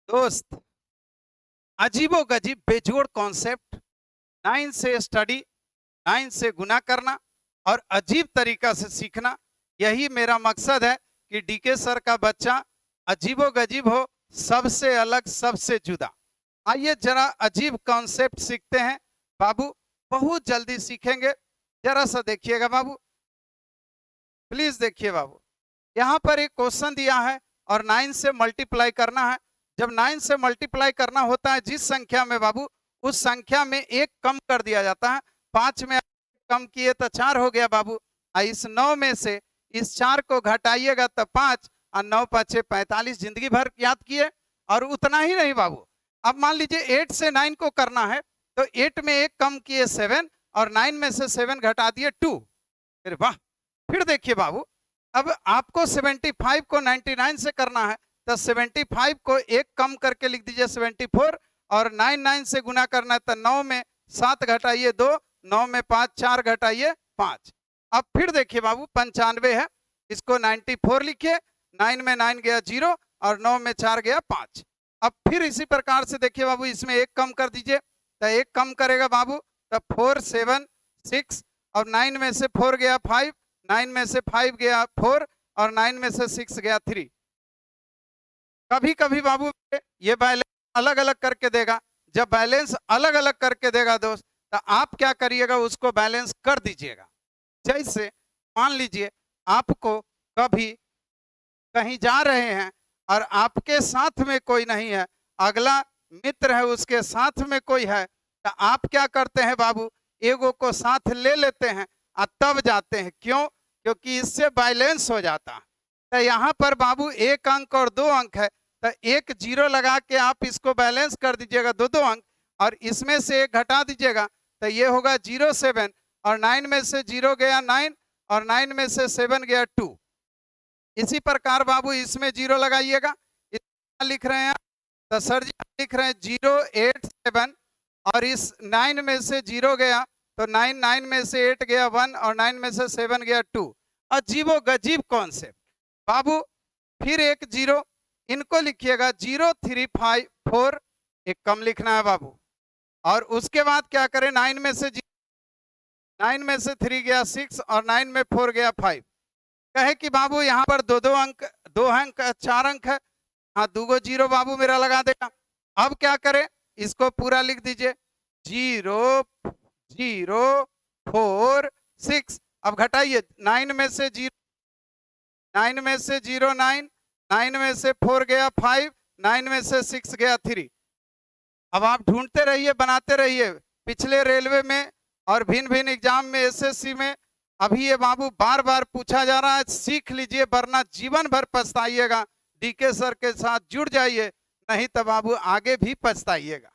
दोस्त, अजीबो गजीब बेजोड़ कॉन्सेप्ट, 9 से स्टडी, 9 से गुना करना और अजीब तरीका से सीखना, यही मेरा मकसद है कि डीके सर का बच्चा अजीबो गजीब हो, सबसे अलग, सबसे जुदा। आइए जरा अजीब कॉन्सेप्ट सीखते हैं बाबू, बहुत जल्दी सीखेंगे। जरा सा देखिएगा बाबू, प्लीज देखिए बाबू। यहाँ पर एक क्वेश्चन दिया है और 9 से मल्टीप्लाई करना है। जब 9 से मल्टीप्लाई करना होता है जिस संख्या में बाबू, उस संख्या में एक कम कर दिया जाता है। 5 में कम किए तो 4 हो गया बाबू। इस 9 में से इस 4 को घटाइएगा तो 5 और 9 5 45, जिंदगी भर याद किए। और उतना ही नहीं बाबू, अब मान लीजिए 8 से 9 को करना है तो 8 में एक कम किए 7 और 9 में से 7 घटा दिए 2। फिर वाह, फिर देखिए बाबू, अब आपको 75 को 99 से करना है तो 75 को एक कम करके लिख दीजिए 74 और 99 से गुना करना है तो 9 में 7 घटाइए 2, 9 में 5 4 घटाइए 5। अब फिर देखिए बाबू 95 है, इसको 94 लिखिए, 9 में 9 गया 0 और 9 में 4 गया 5। अब फिर इसी प्रकार से देखिए बाबू, इसमें एक कम कर दीजिए तो एक कम करेगा बाबू तो 4 7 6 और 9 में से 4 गया 5, 9 में से 5 गया 4 और 9 में से 6 गया 3। कभी कभी बाबू ये बैलेंस अलग अलग करके देगा। जब बैलेंस अलग अलग करके देगा दोस्त, तो आप क्या करिएगा, उसको बैलेंस कर दीजिएगा। जैसे मान लीजिए आपको कभी कहीं जा रहे हैं और आपके साथ में कोई नहीं है, अगला मित्र है उसके साथ में कोई है, तो आप क्या करते हैं बाबू, एगो को साथ ले लेते हैं और तब जाते हैं। क्यों? क्योंकि इससे बैलेंस हो जाता है। तो यहाँ पर बाबू 1 अंक और 2 अंक है तो एक 0 लगा के आप इसको बैलेंस कर दीजिएगा, 2 अंक, और इसमें से एक घटा दीजिएगा तो ये होगा 0 7 और 9 में से 0 गया 9 और 9 में से 7 गया 2। इसी प्रकार बाबू इसमें 0 लगाइएगा। लिख रहे हैं तो सर जी लिख रहे हैं 0 8 7 और इस 9 में से 0 गया तो 9 में से 8 गया 1 और 9 में से 7 गया 2। अजीबो गजीब कॉन्सेप्ट बाबू। फिर एक 0, इनको लिखिएगा 0 3 5 4, एक कम लिखना है बाबू। और उसके बाद क्या करें, 9 में से 3 गया 6 और 9 में 4 गया 5। कहे कि बाबू यहाँ पर 2 अंक 4 अंक है, हाँ 2 0 बाबू मेरा लगा देगा। अब क्या करें, इसको पूरा लिख दीजिए 0 0 4 6। अब घटाइए 9 में से 0 9 में से 0 9, 9 में से 4 गया 5, 9 में से 6 गया 3। अब आप ढूंढते रहिए, बनाते रहिए। पिछले रेलवे में और भिन्न भिन्न एग्जाम में, एसएससी में अभी ये बाबू बार बार पूछा जा रहा है। सीख लीजिए वरना जीवन भर पछताइएगा। डीके सर के साथ जुड़ जाइए, नहीं तो बाबू आगे भी पछताइएगा।